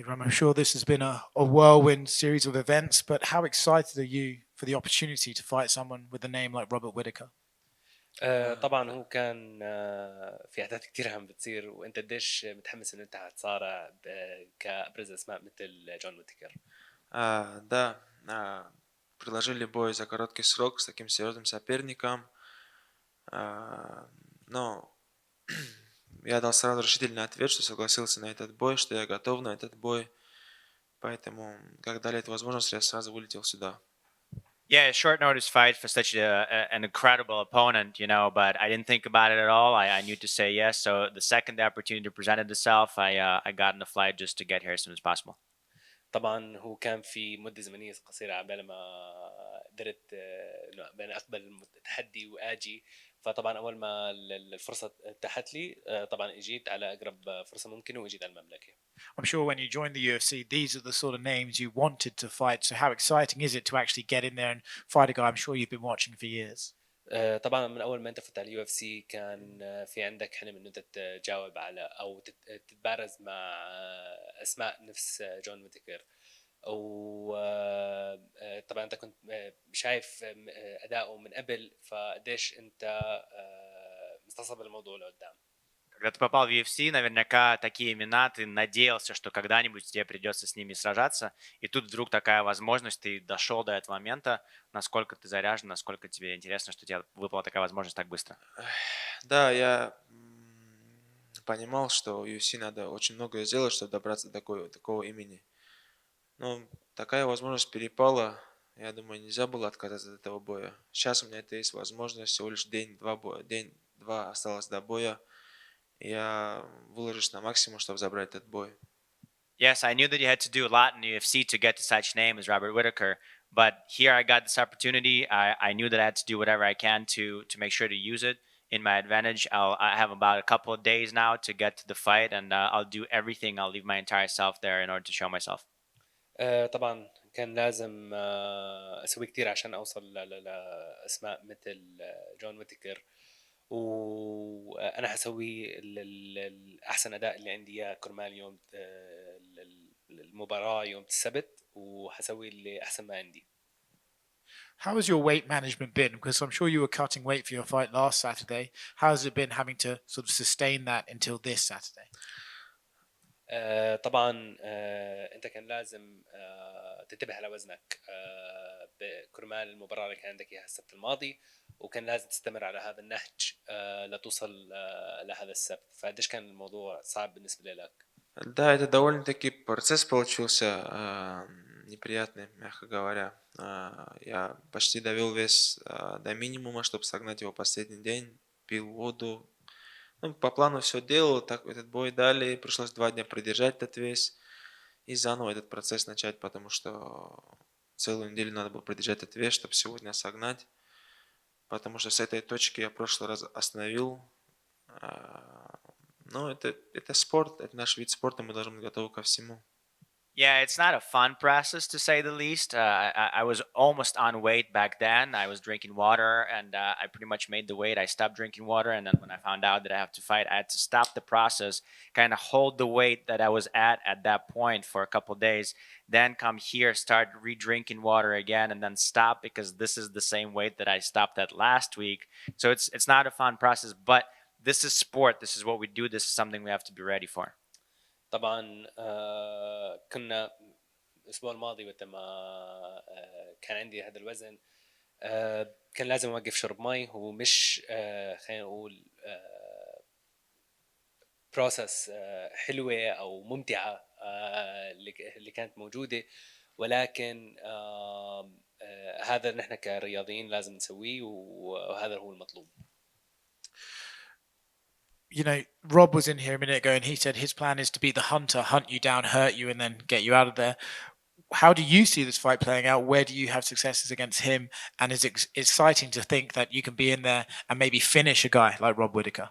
Ikram, I'm sure this has been a whirlwind series of events, but how excited are you for the opportunity to fight someone with a name like Robert Whittaker? طبعا هو كان في احداث كتير عم بتصير وانت قديش متحمس انه انت هتصارع كابرز اسماء مثل جون ويتيكر. Да, предложили бой за короткий срок с таким серьезным соперником. А, Но я дал сразу решительный ответ, что согласился на этот бой, что я готов на этот бой. Поэтому, как дали эту возможность, я сразу вылетел сюда. Yeah, short notice fight for such an incredible opponent, but I didn't think about it at all. I knew to say yes. So the second the opportunity presented itself, I got in the flight just to get here as soon as possible. طبعا هو كان في مدة زمنية قصيرة عبال ما قدرت انه بين اقبل التحدي واجي. فطبعا اول ما الفرصة اتاحت لي طبعا اجيت على اقرب فرصة ممكنة واجيت على المملكة. I'm sure when you joined the UFC, these are the sort of names you wanted to fight. So how exciting is it to actually get in there and fight a guy I'm sure you've been watching for years? طبعا من اول ما انت فتت على اليو اف سي كان في عندك حلم انه انت تجاوب على او تتبارز مع اسماء نفس جون ويتيكر. وطبعا انت كنت شايف اداؤه من قبل فقديش انت مستصعب الموضوع لقدام. Когда ты попал в UFC, наверняка такие имена, ты надеялся, что когда-нибудь тебе придется с ними сражаться, и тут вдруг такая возможность, ты дошел до этого момента, насколько ты заряжен, насколько тебе интересно, что тебе выпала такая возможность так быстро. Да, я понимал, что в UFC надо очень многое сделать, чтобы добраться до такого имени. Но такая возможность перепала. Я думаю, нельзя было отказаться от этого боя. Сейчас у меня это есть возможность, всего лишь день-два осталось до боя. Я выложусь на максимум, чтобы забрать этот бой. Yes, I knew that you had to do a lot in the UFC to get to such name as Robert Whittaker, but here I got this opportunity. I knew that I had to do whatever I can to make sure to use it in my advantage. I have about a couple of days now to get to the fight, and I'll do everything. I'll leave my entire self there in order to show myself. طبعا كان لازم اسوي كتير عشان اوصل لاسماء مثل جون ويتيكر. وانا حسوي الاحسن اداء اللي عندي اياه كرمال يوم المباراه يوم السبت وحسوي اللي احسن ما عندي. How has your weight management been? Because I'm sure you were cutting weight for your fight last Saturday. How has it been having to sort of sustain that until this Saturday? طبعا انت كان لازم تنتبه على وزنك بكرمال المباراه اللي كان عندك اياها السبت الماضي وكان لازم تستمر على هذا النهج لتوصل لهذا السبت. فقديش كان الموضوع صعب بالنسبه لك؟ Да, это довольно-таки процесс получился неприятный, мягко говоря. Я почти довел вес до минимума, чтобы согнать его последний день. Пил воду. Ну, по плану все делал, так этот бой дали. Пришлось 2 дня продержать этот вес и заново этот процесс начать, потому что целую неделю надо было продержать этот вес, чтобы сегодня согнать. Потому что с этой точки я в прошлый раз остановил. Но это спорт, это наш вид спорта, мы должны быть готовы ко всему. Yeah, it's not a fun process to say the least. I was almost on weight back then. I was drinking water and I pretty much made the weight. I stopped drinking water. And then when I found out that I have to fight, I had to stop the process, kind of hold the weight that I was at that point for a couple of days, then come here, start re-drinking water again, and then stop because this is the same weight that I stopped at last week. So it's not a fun process, but this is sport. This is what we do. This is something we have to be ready for. طبعا كنا الاسبوع الماضي وقت ما كان عندي هذا الوزن كان لازم اوقف شرب مي. هو مش خلينا نقول بروسس حلوه او ممتعه اللي كانت موجوده، ولكن هذا نحن كرياضيين لازم نسويه وهذا هو المطلوب. You know, Rob was in here a minute ago and he said his plan is to be the hunter, hunt you down, hurt you, and then get you out of there. How do you see this fight playing out? Where do you have successes against him? And is it exciting to think that you can be in there and maybe finish a guy like Rob Whittaker?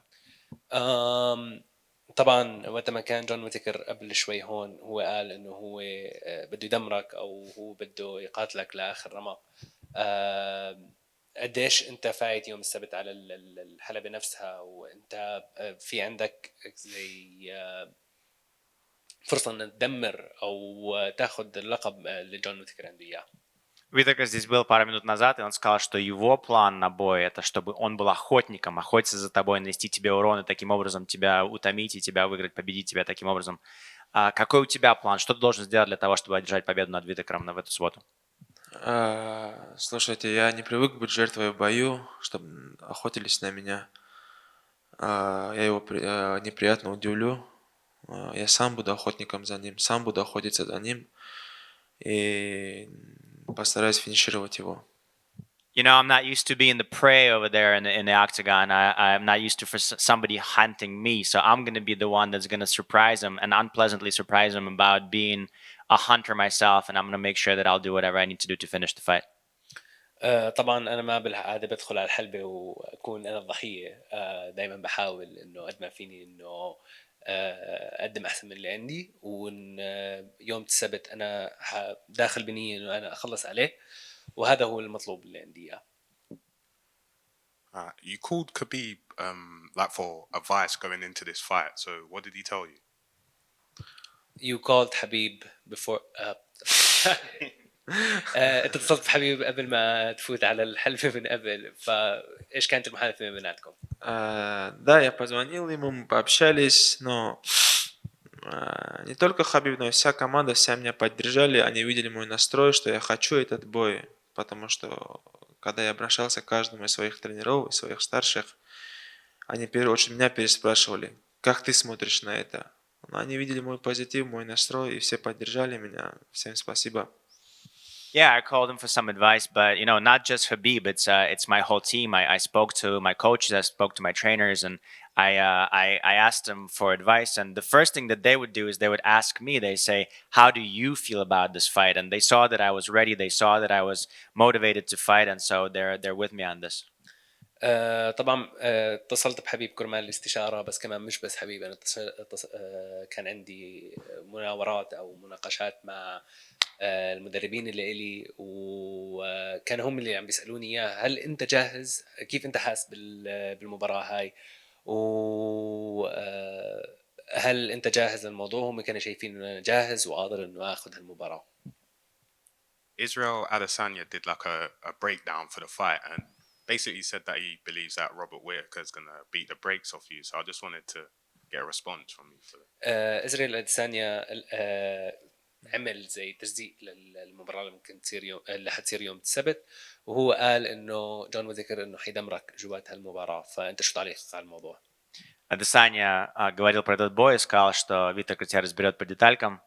طبعا وقت ما كان جون ويتيكر قبل شوي هون هو قال انه هو بده يدمرك او هو بده يقاتلك لاخر رمق. قديش انت فايت يوم السبت على الحلبة نفسها وانت في عندك زي فرصه ان تدمر او تاخذ اللقب اللي جون ويتكر عنده اياه. Whittaker здесь был пару минут назад, и он сказал, что его план на бой — это чтобы он был охотником, охотиться за тобой, нанести тебе урон и таким образом тебя утомить и тебя выиграть, победить тебя таким образом. Какой у тебя план? Что ты должен сделать для того, чтобы одержать победу над Whittaker'ом в эту субботу? Слушайте, я не привык быть жертвой в бою, чтобы охотились на меня. Я его неприятно удивлю. Я сам буду охотником за ним, сам буду охотиться за ним и постараюсь финишировать его. You know, I'm not used to being the prey over there in the octagon. I'm not used to for somebody hunting me. So I'm going to be the one that's going to surprise him and unpleasantly surprise him about being a hunter myself. And I'm going to make sure that I'll do whatever I need to do to finish the fight. طبعا انا ما بالعاده بدخل على الحلبه واكون انا الضحيه. دائما بحاول انه قد ما فيني انه اقدم احسن من اللي عندي، وان يوم السبت انا داخل بنيه انه انا اخلص عليه، وهذا هو المطلوب اللي عندي اياه. You called Khabib like for advice going into this fight. So what did he tell you? You called Khabib before. انت اتصلت بحبيب قبل ما تفوت على الحلبة من قبل، فايش كانت المحادثة بيناتكم؟ Да, я позвонил ему, мы пообщались, но не только Хабиб, но и вся команда, вся меня поддержали, они видели мой настрой, что я хочу этот бой, потому что когда я обращался к каждому из своих тренеров, из своих старших, они в первую очередь меня переспрашивали, как ты смотришь на это? Но они видели мой позитив, мой настрой, и все поддержали меня. Всем спасибо. Yeah, I called him for some advice, but you know, not just Khabib. It's my whole team. I spoke to my coaches, I spoke to my trainers, and I asked them for advice. And the first thing that they would do is they would ask me. They say, "How do you feel about this fight?" And they saw that I was ready. They saw that I was motivated to fight, and so they're with me on this. طبعا اتصلت بحبيب كرمال الاستشارة، بس كمان مش بس حبيب، أنا كان عندي مناورات أو مناقشات مع المدربين اللي إلي، وكانوا هم اللي عم بيسألوني إياه هل أنت جاهز؟ كيف أنت حاس بالمباراة هاي؟ وهل أنت جاهز للموضوع؟ هم كانوا شايفين إنه أنا جاهز وقادر إنه آخذ هالمباراة. Israel Adesanya did like a breakdown for the fight and basically said that he believes that Robert Whittaker is going to beat the brakes off you. So I just wanted to get a response from you for that. إسرائيل أديسانيا عمل زي تجزيء للمباراة اللي ممكن تصير اللي حتصير يوم السبت، وهو قال إنه جون ويتكر إنه حيدمرك جوات هالمباراة، فأنت شو تعليقك على الموضوع؟ Адесanya говорил про этот бой и сказал, что Whittaker тебя разберет по деталькам.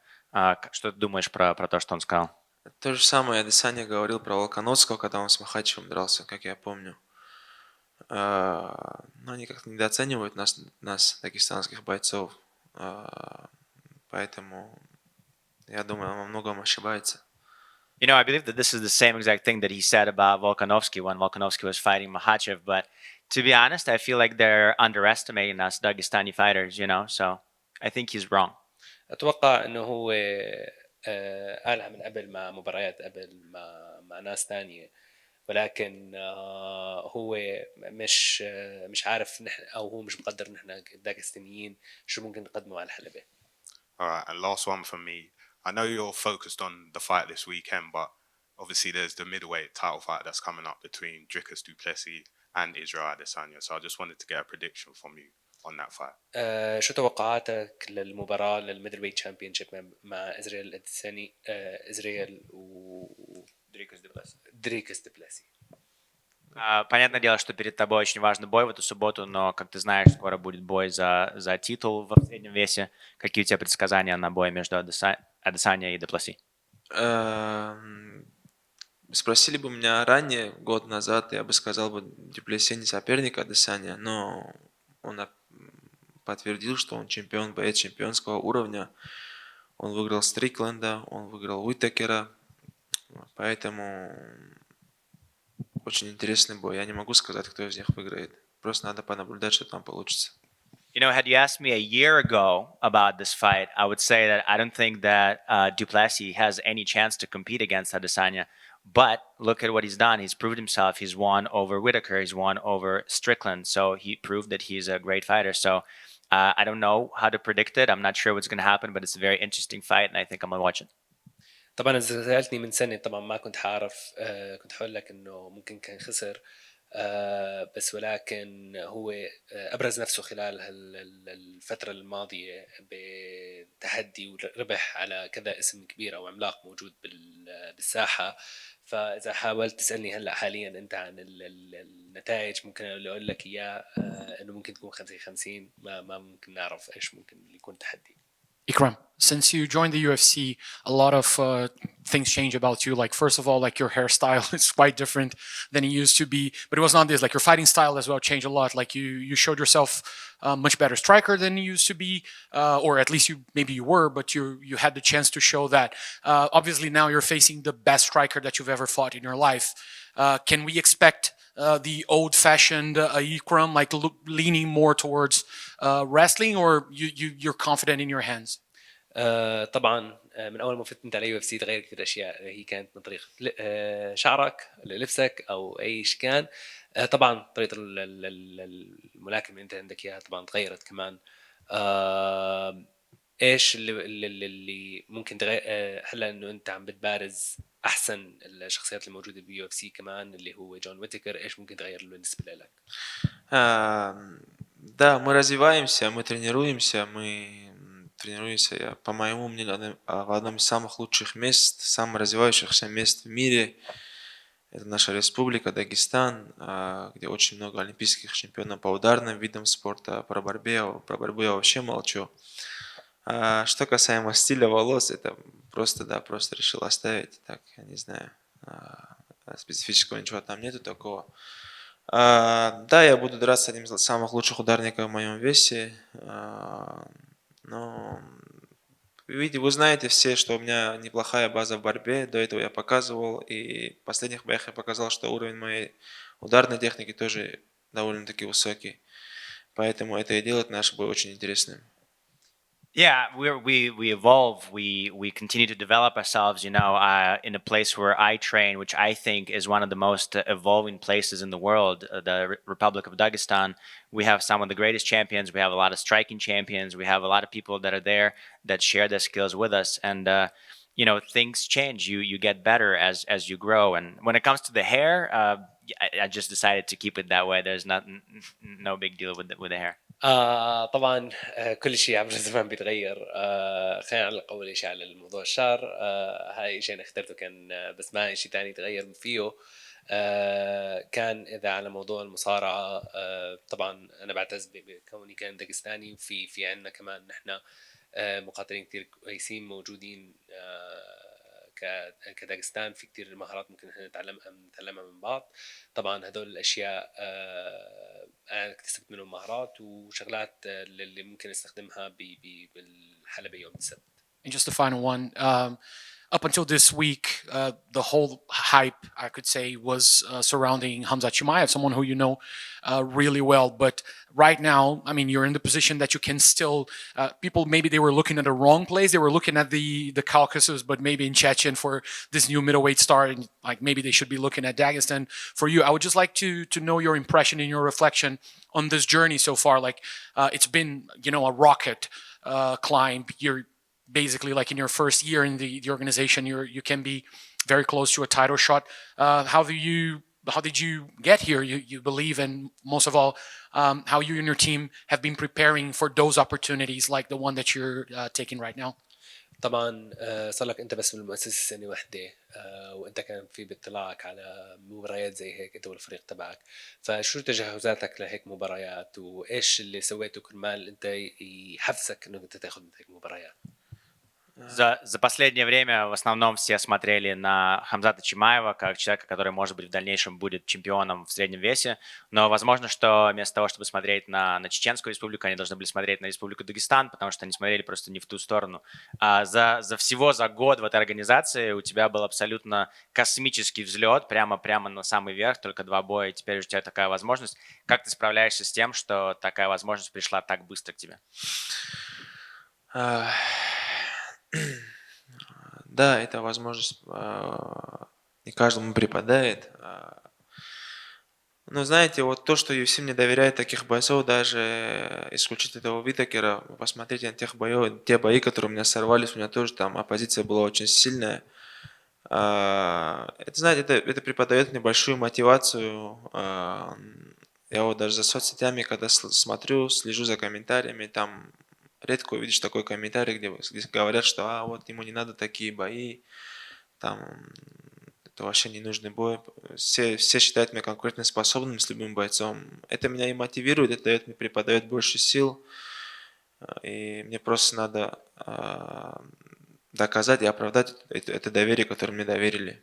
Что ты думаешь про то, что он сказал? То же самое Адесanya говорил про Волконовского, когда он с Махачевым дрался, как я помню. Но они как-то недооценивают нас, дагестанских бойцов. Поэтому я думаю, он во многом ошибается. You know, I believe that this is the same exact thing that he said about Volkanovski when Volkanovski was fighting Makhachev. But to be honest, I feel like they're underestimating us Dagestani fighters, you know, so I think he's wrong. أتوقع إنه هو قالها من قبل مع مباريات قبل مع ناس تانية، ولكن هو مش عارف نحن، أو هو مش مقدر نحن داغستانيين شو ممكن نقدمه على الحلبة. Alright, and last one for me. I know you're focused on the fight this weekend, but obviously there's the middleweight title fight that's coming up between Dricus du Plessis and Israel Adesanya. So I just wanted to get a prediction from you on that fight. شو توقعاتك للمباراة للميدلويت تشامبيونشيب مع إسرائيل أديساني، إسرائيل و دريكس دي بلاسي. Понятное дело, что перед тобой очень важный бой в эту субботу, но, как ты знаешь, скоро будет бой за титул в среднем весе. Какие у тебя предсказания на бой между Адесanya и Депласи? Спросили бы меня ранее, год назад, я бы сказал бы, Дюплесси не соперник Адесanya, но он подтвердил, что он чемпион, боец чемпионского уровня. Он выиграл Стрикленда, он выиграл Уитакера, поэтому очень интересный бой. Я не могу сказать, кто из них выиграет. Просто надо понаблюдать, что там получится. You know, had you asked me a year ago about this fight, I would say that I don't think that du Plessis has any chance to compete against Adesanya. But look at what he's done. He's proved himself. He's won over Whittaker. He's won over Strickland. So he proved that he's a great fighter. So I don't know how to predict it. I'm not sure what's going to happen, but it's a very interesting fight, and I think I'm going to watch it. طبعا إذا سألتني من سنة طبعا ما كنت حعرف كنت حقول لك إنه ممكن كان خسر بس ولكن هو أبرز نفسه خلال الفترة الماضية بتحدي وربح على كذا اسم كبير أو عملاق موجود بالساحة. فإذا حاولت تسألني هلأ حاليا أنت عن النتائج ممكن أقول لك إياه إنه ممكن تكون 50-50 ما ممكن نعرف إيش ممكن يكون تحدي. Ikram, since you joined the UFC, a lot of things change about you. Like, first of all, like your hairstyle is quite different than it used to be. But it was not this. Like your fighting style as well changed a lot. Like you showed yourself a much better striker than you used to be, or at least maybe you were, but you had the chance to show that. Obviously, now you're facing the best striker that you've ever fought in your life. Can we expect the old-fashioned Ikram, like leaning more towards wrestling, or you're confident in your hands? طبعا من اول ما فتت على UFC تغير كثير اشياء هي كانت من طريقه شعرك لبسك او اي شيء كان. طبعا طريقه الملاكمه اللي انت عندك اياها طبعا تغيرت كمان. ايش اللي ممكن تغير هلا انه انت عم بتبارز احسن الشخصيات الموجوده باليو اف سي كمان اللي هو جون ويتكر. ايش ممكن تغير له بالنسبه لك؟ Да, мы развиваемся, мы тренируемся, я, по моему мнению, в одном из самых лучших мест, самых развивающихся мест в мире. Это наша республика, Дагестан, где очень много олимпийских чемпионов по ударным видам спорта, про борьбу я вообще молчу. Что касаемо стиля волос, это просто решил оставить, так, я не знаю, специфического ничего там нету такого. Да, я буду драться с одним из самых лучших ударников в моем весе, но видите, вы знаете все, что у меня неплохая база в борьбе, до этого я показывал, и в последних боях я показал, что уровень моей ударной техники тоже довольно-таки высокий, поэтому это и делает наш бой очень интересным. Yeah, we evolve. We continue to develop ourselves. In a place where I train, which I think is one of the most evolving places in the world, the Republic of Dagestan. We have some of the greatest champions. We have a lot of striking champions. We have a lot of people that are there that share their skills with us. And things change. You get better as you grow. And when it comes to the hair, I just decided to keep it that way. There's no big deal with the hair. طبعا كل شيء عبر الزمان بيتغير. خلينا نعلق اول شيء على الموضوع الشعر. هاي شيء انا اخترته كان بس ما شيء تاني تغير فيه. كان اذا على موضوع المصارعه طبعا انا بعتز بكوني كان داغستاني في عندنا كمان نحن مقاتلين كثير كويسين موجودين كداغستان. في كتير مهارات ممكن احنا نتعلمها من بعض. طبعا هدول الاشياء انا اكتسبت منهم مهارات وشغلات اللي ممكن استخدمها بالحلبة يوم السبت. And just the final one, up until this week, the whole hype, I could say, was surrounding Khamzat Chimaev, someone who you know really well. But right now, I mean, you're in the position that you can still, people, maybe they were looking at the wrong place. They were looking at the Caucasus, but maybe in Chechen for this new middleweight star. And like maybe they should be looking at Dagestan for you. I would just like to know your impression and your reflection on this journey so far. Like it's been, a rocket climb. You're basically like in your first year in the organization, you can be very close to a title shot. How did you get here? You believe, and most of all, how you and your team have been preparing for those opportunities like the one that you're taking right now. طبعا صار لك انت بس بالمؤسسه سنه واحده وانت كان في باطلاعك على مباريات زي هيك انت والفريق تبعك. فشو تجهزاتك لهيك مباريات وايش اللي سويته كرمال انت يحفزك انه انت تاخذ هيك مباريات؟ За последнее время в основном все смотрели на Кhamзата Чимаева как человека, который, может быть, в дальнейшем будет чемпионом в среднем весе. Но возможно, что вместо того, чтобы смотреть на Чеченскую республику, они должны были смотреть на Республику Дагестан, потому что они смотрели просто не в ту сторону. За год в этой организации у тебя был абсолютно космический взлет, прямо на самый верх, только 2 боя, и теперь у тебя такая возможность. Как ты справляешься с тем, что такая возможность пришла так быстро к тебе? Да, эта возможность не каждому припадает. Но знаете, вот то, что UFC мне доверяет таких бойцов, даже исключить этого Витакера, посмотрите на те бои, которые у меня сорвались, у меня тоже там оппозиция была очень сильная. Это, знаете, это преподает мне большую мотивацию. Я вот даже за соцсетями, когда смотрю, слежу за комментариями, там редко увидишь такой комментарий, где говорят, что вот ему не надо такие бои, там это вообще ненужный бой. Все считают меня конкурентоспособным с любым бойцом. Это меня и мотивирует, это преподает больше сил. И мне просто надо доказать и оправдать это доверие, которое мне доверили.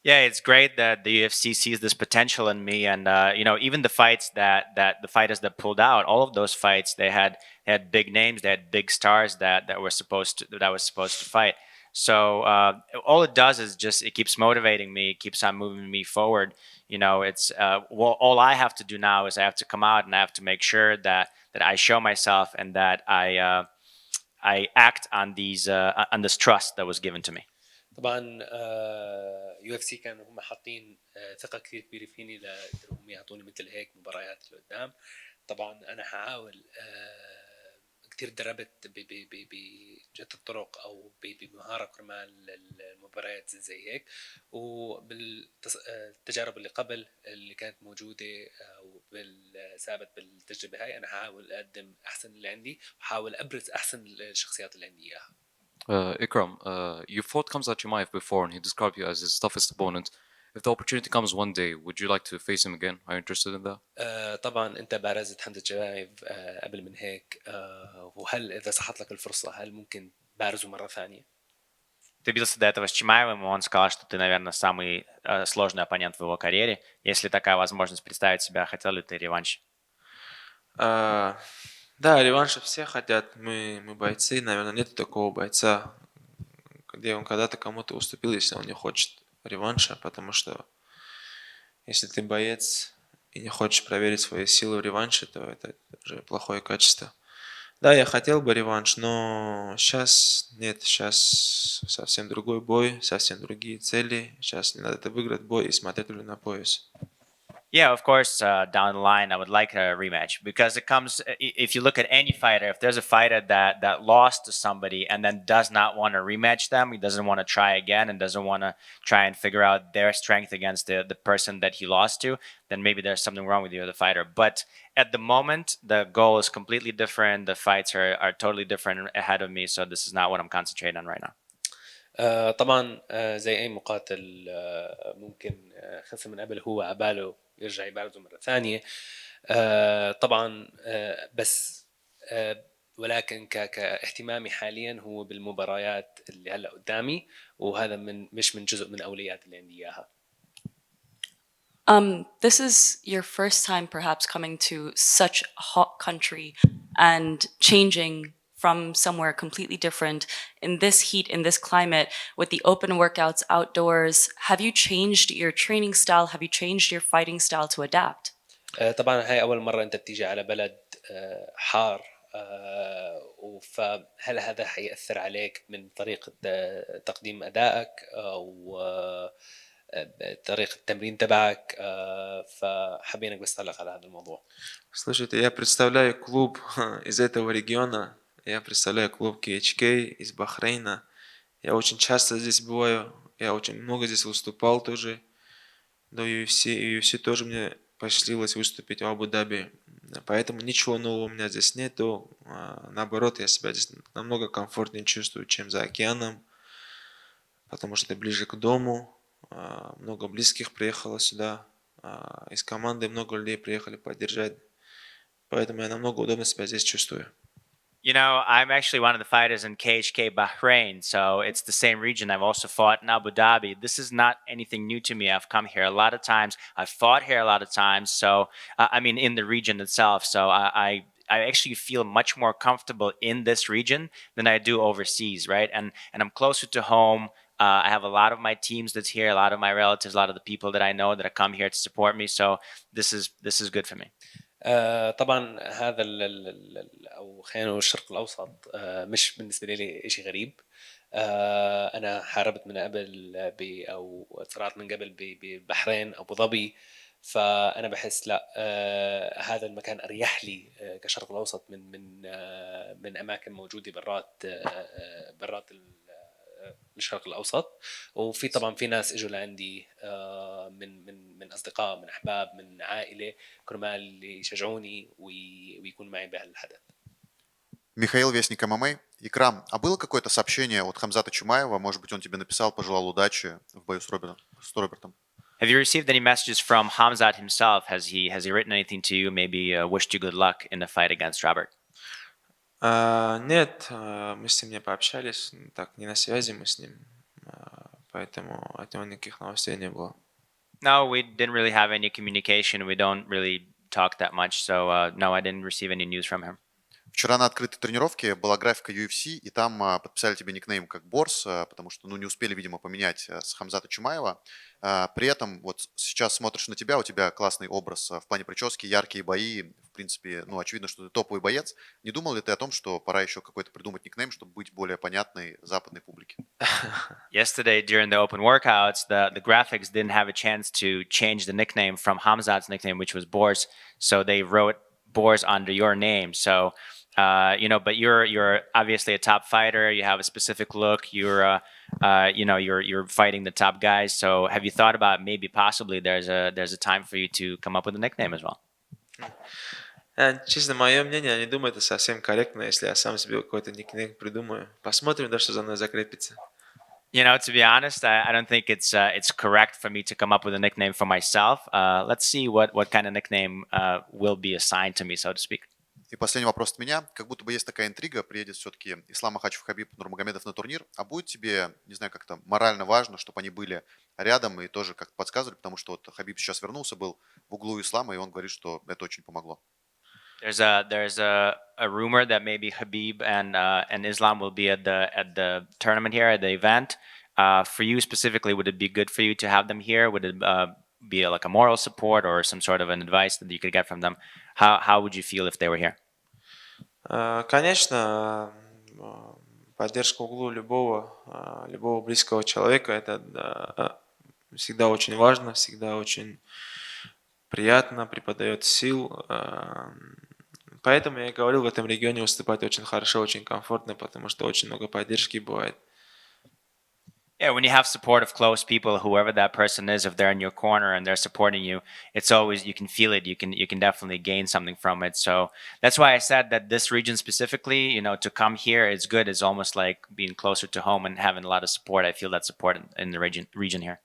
Yeah, it's great that the UFC sees this potential in me, and even the fights that the fighters that pulled out, all of those fights, they had big names, they had big stars that was supposed to fight. So all it does is just it keeps motivating me, it keeps on moving me forward. It's all I have to do now is I have to come out and I have to make sure that I show myself and that I act on on this trust that was given to me. طبعا يو اف سي كانوا هم حاطين ثقه كثير كبيره فيني لهم يعطوني مثل هيك مباريات لقدام. طبعا انا حاول كثير دربت بجهة الطرق او بمهاره كرمال المباريات زي هيك، وبالتجارب اللي قبل اللي كانت موجوده او بالثابت بالتجربه هاي انا حاول اقدم احسن اللي عندي وحاول ابرز احسن الشخصيات اللي عندي اياها. Ikram, you fought Khamzat Chimaev before, and he described you as his toughest opponent. If the opportunity comes one day, would you like to face him again? Are you interested in that? طبعا انت بارزت حمزة شمايف قبل من هيك، وهل اذا صحت لك الفرصه هل ممكن بارزه مره ثانيه؟ Ты бился до этого с Чимаевым, и он сказал, что ты, наверное, самый сложный оппонент в его карьере. Если такая возможность представить себя, хотел ли ты реванш? Да, реванша все хотят. Мы бойцы, наверное, нет такого бойца, где он когда-то кому-то уступил, если он не хочет реванша, потому что если ты боец и не хочешь проверить свои силы в реванше, то это уже плохое качество. Да, я хотел бы реванш, но сейчас нет, сейчас совсем другой бой, совсем другие цели. Сейчас мне надо выиграть бой и смотреть уже на пояс. Yeah, of course, down the line, I would like a rematch because it comes. If you look at any fighter, if there's a fighter that lost to somebody and then does not want to rematch them, he doesn't want to try again and doesn't want to try and figure out their strength against the person that he lost to, then maybe there's something wrong with you, the fighter. But at the moment, the goal is completely different. The fights are totally different ahead of me, so this is not what I'm concentrating on right now. طبعا زي اي مقاتل ممكن خسر من قبل هو عباله يرجع يبارزه مرة ثانية. طبعا بس ولكن كاهتمامي حاليا هو بالمباريات اللي هلا قدامي، وهذا مش من جزء من اولويات اللي عندي اياها. This is your first time perhaps coming to such a hot country and changing from somewhere completely different in this heat, in this climate, with the open workouts outdoors. Have you changed your training style? Have you changed your fighting style to adapt? طبعا هاي أول مرة أنت بتيجي على بلد حار، فهل هذا حيأثر عليك من طريقة تقديم أدائك أو طريقة التمرين تبعك؟ فحبينك بس تعلق على هذا الموضوع. Слушайте, я представляю клуб из этого региона. Я представляю клуб KHK из Бахрейна. Я очень часто здесь бываю. Я очень много здесь выступал тоже до UFC. И UFC тоже мне посчастливилось выступить в Абу-Даби. Поэтому ничего нового у меня здесь нету. Наоборот, я себя здесь намного комфортнее чувствую, чем за океаном. Потому что это ближе к дому. Много близких приехало сюда. Из команды много людей приехали поддержать. Поэтому я намного удобно себя здесь чувствую. I'm actually one of the fighters in KHK Bahrain, so it's the same region. I've also fought in Abu Dhabi. This is not anything new to me. I've come here a lot of times. I've fought here a lot of times. So, in the region itself. So I actually feel much more comfortable in this region than I do overseas, right? And I'm closer to home. I have a lot of my teams that's here, a lot of my relatives, a lot of the people that I know that come here to support me. So this is good for me. طبعا هذا او خلينا نقول الشرق الاوسط مش بالنسبه لي شيء غريب. انا حاربت من قبل او صراعت من قبل ببحرين ابو ظبي، فانا بحس لا هذا المكان اريح لي كشرق الاوسط من اماكن موجوده برات الشرق الاوسط. وفي طبعا في ناس اجوا لعندي من اصدقاء، من احباب، من عائله، كرمال يشجعوني ويكونوا معي بهالحدث. Михаил, Вестник ММА. Икрам, а было какое-то сообщение от Хамзата Чимаева? Может быть, он тебе написал, пожелал удачи в бою с Робертом? Have you received any messages from Khamzat himself? Has he written anything to you? Maybe wished you good luck in the fight against Robert? Нет, мы с ним не пообщались, так, не на связи мы с ним, поэтому от него никаких новостей не было. No, we didn't really have any communication. We don't really talk that much. So no, I didn't receive any news from him. Вчера на открытой тренировке была графика UFC, и там подписали тебе никнейм как Борс, потому что, ну, не успели, видимо, поменять с Хамзата Чимаева. При этом вот сейчас смотришь на тебя, у тебя классный образ в плане прически, яркие бои, в принципе, ну, очевидно, что ты топовый боец. Не думал ли ты о том, что пора еще какой-то придумать никнейм, чтобы быть более понятной западной публике? Yesterday, during the open workouts, the graphics didn't have a chance to change the nickname from Hamzat's nickname, which was Bors. So they wrote Bors under your name. So, but you're obviously a top fighter. You have a specific look. You're fighting the top guys. So, have you thought about maybe possibly there's a time for you to come up with a nickname as well? Честно, мое мнение, я не думаю, это совсем корректно, если я сам себе какой-то никнейм придумаю. Посмотрим, да, что за мной закрепится. To be honest, I don't think it's correct for me to come up with a nickname for myself. Let's see what kind of nickname will be assigned to me, so to speak. И последний вопрос от меня. Как будто бы есть такая интрига, приедет все-таки Ислам Махачев Хабиб Нурмагомедов на турнир, а будет тебе, не знаю, как-то морально важно, чтобы они были рядом и тоже как-то подсказывали, потому что вот Хабиб сейчас вернулся, был в углу Ислама, и он говорит, что это очень помогло. There's a rumor that maybe Khabib and Islam will be at the tournament here at the event. For you specifically, would it be good for you to have them here? Would it be like a moral support or some sort of an advice that you could get from them? How would you feel if they were here? Конечно, поддержка в углу любого близкого человека, это всегда очень важно, всегда очень приятно, преподает сил. Поэтому я и говорил, в этом регионе выступать очень хорошо, очень комфортно, потому что очень много поддержки бывает. Yeah, when you have support of close people, whoever that person is, if they're in your corner and they're supporting you, it's always, you can feel it. You can definitely gain something from it. So that's why I said that this region specifically, to come here is good. It's almost like being closer to home and having a lot of support. I feel that support in the region here.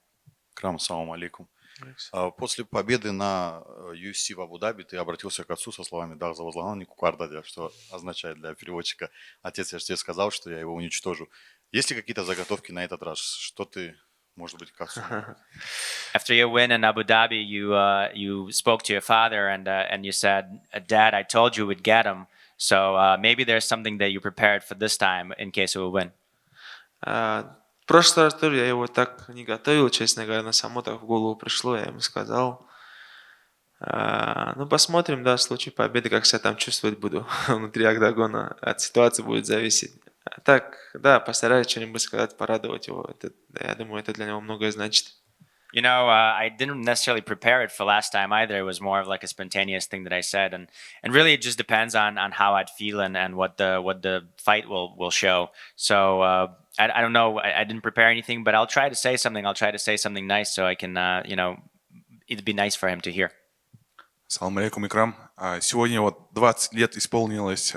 Икрам, салам алейкум. После победы на UFC в Абу-Даби ты обратился к отцу со словами «Дар за возлагание кукардадя», что означает для переводчика «Отец, я же тебе сказал, что я его уничтожу». Есть ли какие-то заготовки на этот раз? Что ты, может быть, как... After your win in Abu Dhabi, you spoke to your father and you said, "Dad, I told you we'd get him." So maybe there's something that you prepared for this time in case of a win. В прошлый раз тоже я его так не готовил, честно говоря, само так в голову пришло, я ему сказал. Ну, посмотрим, да, в случае победы, как себя там чувствовать буду внутри октагона. От ситуации будет зависеть. А так, да, постараюсь что-нибудь сказать, порадовать его. Я думаю, это для него многое значит. I didn't necessarily prepare it for last time either. It was more of like a spontaneous thing that I said, and really it just depends on how I'd feel and what the fight will show. So I don't know. I didn't prepare anything, but I'll try to say something. I'll try to say something nice so I can it'd be nice for him to hear. Салам алейкум, Икрам. Сегодня вот 20 лет исполнилось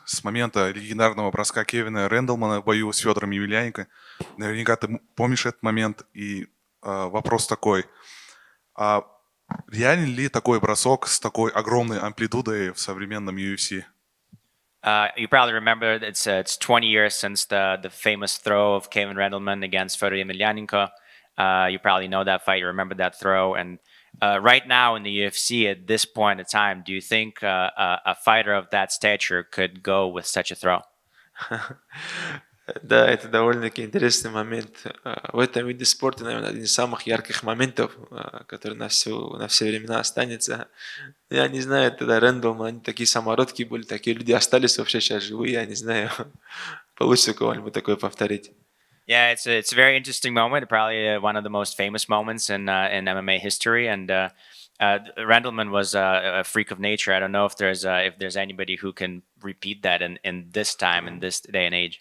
с момента легендарного броска Кевина Рэндалмана в бою с Федором Емельяненко. Наверняка ты помнишь этот момент. И вопрос такой. Реален ли такой бросок с такой огромной амплитудой в современном UFC? You probably remember it's 20 years since the famous throw of Kevin Randleman against Fedor Emelianenko. You probably know that fight. You remember that throw. And right now in the UFC, at this point in time, do you think a fighter of that stature could go with such a throw? Да, это довольно-таки интересный момент. В этом виде спорта, наверное, один из самых ярких моментов, который на все времена останется. Я не знаю, тогда Рэндалл, они такие самородки были, такие люди остались вообще сейчас живые, я не знаю, получится у кого-нибудь такое повторить. Yeah, it's a very interesting moment. Probably one of the most famous moments in MMA history, and Randleman was a freak of nature. I don't know if there's anybody who can repeat that in this time, in this day and age.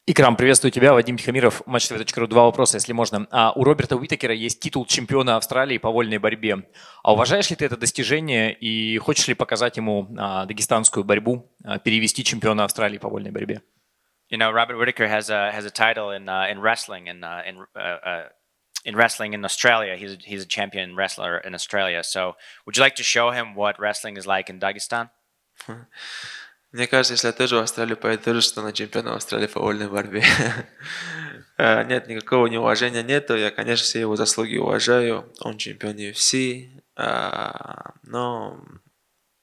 Икрам, приветствую тебя. Вадим Тихомиров, матч.ру. Два вопроса, если можно. У Роберта Уитакера есть титул чемпиона Австралии по вольной борьбе. А уважаешь ли ты это достижение и хочешь ли показать ему дагестанскую борьбу, перевести чемпиона Австралии по вольной борьбе? You know, Robert Whittaker has a title in wrestling in wrestling in Australia. He's a champion wrestler in Australia. So, would you like to show him what wrestling is like in Dagestan? Мне кажется, если я тоже в Австралию поеду, тоже стану чемпионом Австралии по вольной борьбе. Нет, никакого неуважения нету. Я, конечно, все его заслуги уважаю. Он чемпион UFC. Но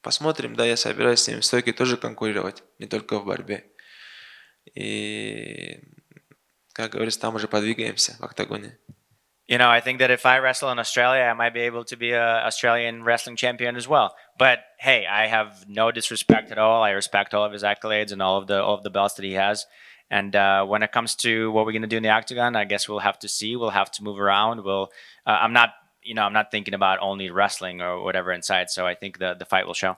посмотрим, да, я собираюсь с ним в стойке тоже конкурировать, не только в борьбе. И, как говорится, там уже подвигаемся в октагоне. You know, I think that if I wrestle in Australia, I might be able to be an Australian wrestling champion as well. But hey, I have no disrespect at all. I respect all of his accolades and all of the belts that he has. And when it comes to what we're going to do in the octagon, I guess we'll have to see. We'll have to move around. I'm not thinking about only wrestling or whatever inside. So I think the fight will show.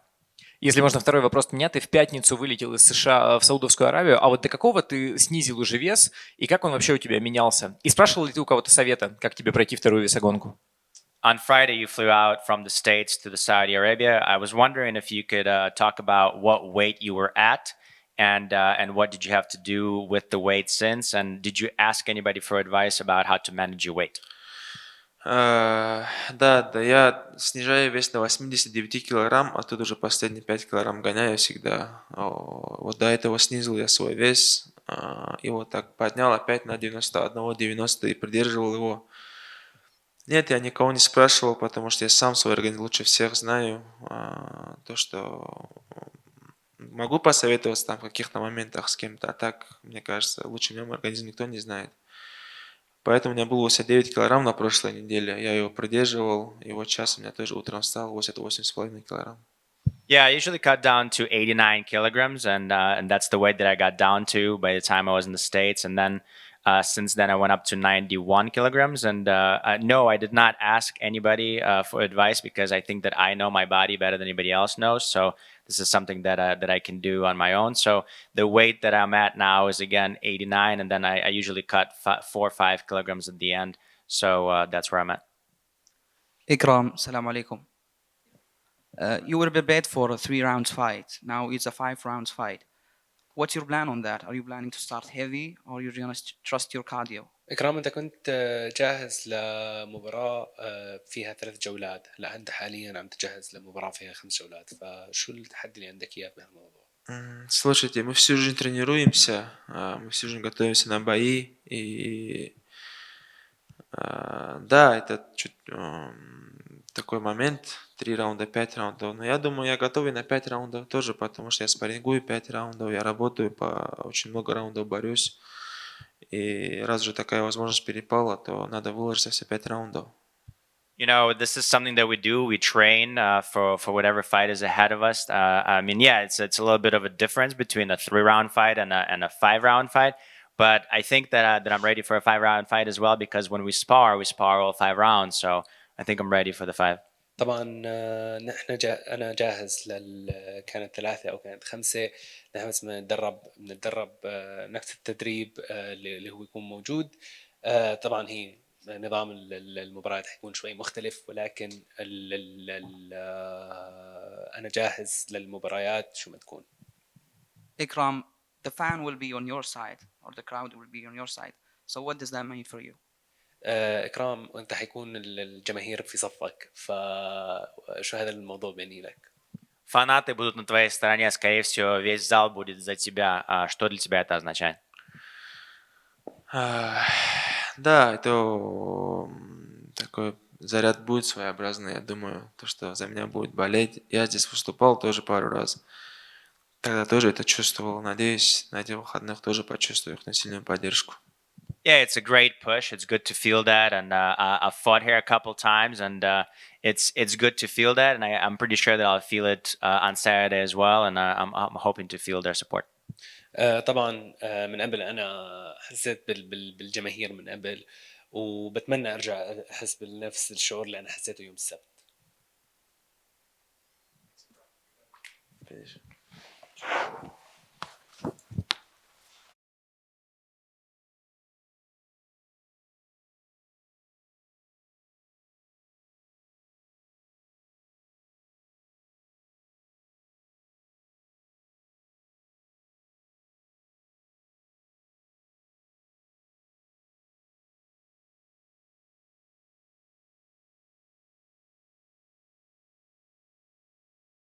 Если можно, второй вопрос от меня. Ты в пятницу вылетел из США в Саудовскую Аравию, а вот до какого ты снизил уже вес, и как он вообще у тебя менялся? И спрашивал ли ты у кого-то совета, как тебе пройти вторую весогонку? On Friday, you flew out from the States to the Saudi Arabia. I was wondering if you could talk about what weight you were at and what did you have to do with the weight since, and did you ask anybody for advice about how to manage your weight? Да, я снижаю вес до 89 килограмм, а тут уже последние 5 килограмм гоняю всегда. Вот до этого снизил я свой вес, и вот так поднял опять на 91, 90 и придерживал его. Нет, я никого не спрашивал, потому что я сам свой организм лучше всех знаю. То, что могу посоветоваться там в каких-то моментах с кем-то, а так, мне кажется, лучше меня мой организм никто не знает. Поэтому у меня было 89 килограмм на прошлой неделе. Я его придерживал, и вот сейчас у меня тоже утром встал 88,5 килограмм. Yeah, I usually cut down to 89 kilograms, and that's the weight that I got down to by the time I was in the States. And then since then, I went up to 91 kilograms. And no, I did not ask anybody for advice because I think that I know my body better than anybody else knows. So this is something that I can do on my own. So the weight that I'm at now is again 89, and then I usually cut 4 or 5 kilograms at the end. So that's where I'm at. Ikram, salam alaikum. You were prepared for a 3 rounds fight. Now it's a 5 rounds fight. What's your plan on that? Are you planning to start heavy or you're gonna trust your cardio? إكرام، أنت كنت جاهز لمباراة فيها 3 جولات. هلا أنت حاليا عم تجهز لمباراة فيها 5 جولات. فشو التحدي اللي عندك إياه بهالموضوع؟ Слушайте, мы всю жизнь тренируемся, мы всю жизнь готовимся на бои, и да, это чуть такой момент, 3 раунда, 5 раундов, но я думаю, я готов и на 5 раундов тоже, потому что я спаррингую 5 раундов, я работаю по очень много раундов, борюсь, и раз же такая возможность перепала, то надо выложиться все 5 раундов. You know, this is something that we do. We train for whatever fight is ahead of us. I mean, yeah, it's a little bit of a difference between a 3-round fight and a 5-round fight. But I think that I'm ready for a 5-round fight as well because when we spar all 5 rounds. So I think I'm ready for the 5. طبعا نحن انا جاهز كانت 3 او كانت 5. نحن بس بنتدرب نفس التدريب اللي هو يكون موجود. طبعا هي نظام المباريات حيكون شوي مختلف، ولكن انا جاهز للمباريات شو ما تكون. Ikram, the fan will be on your side or the crowd will be on your side. So what does that mean for you? إكرام، أنت حيكون الجماهير في صفك، فشو هذا الموضوع بيني لك؟ Фанаты будут на твоей стороне, скорее всего, весь зал будет за тебя. Что для тебя это означает? Да, это такой заряд будет своеобразный, я думаю, то, что за меня будет болеть. Я здесь выступал тоже пару раз. Тогда тоже это чувствовал. Надеюсь, на этих выходных тоже почувствую их сильную поддержку. Yeah, it's a great push. It's good to feel that, and I've fought here a couple times, and it's good to feel that, and I'm pretty sure that I'll feel it on Saturday as well, and I'm hoping to feel their support. طبعا من قبل أنا حسيت بالجماهير من قبل، وبتمنى ارجع احس بنفس الشعور اللي انا حسيته يوم السبت. Finish.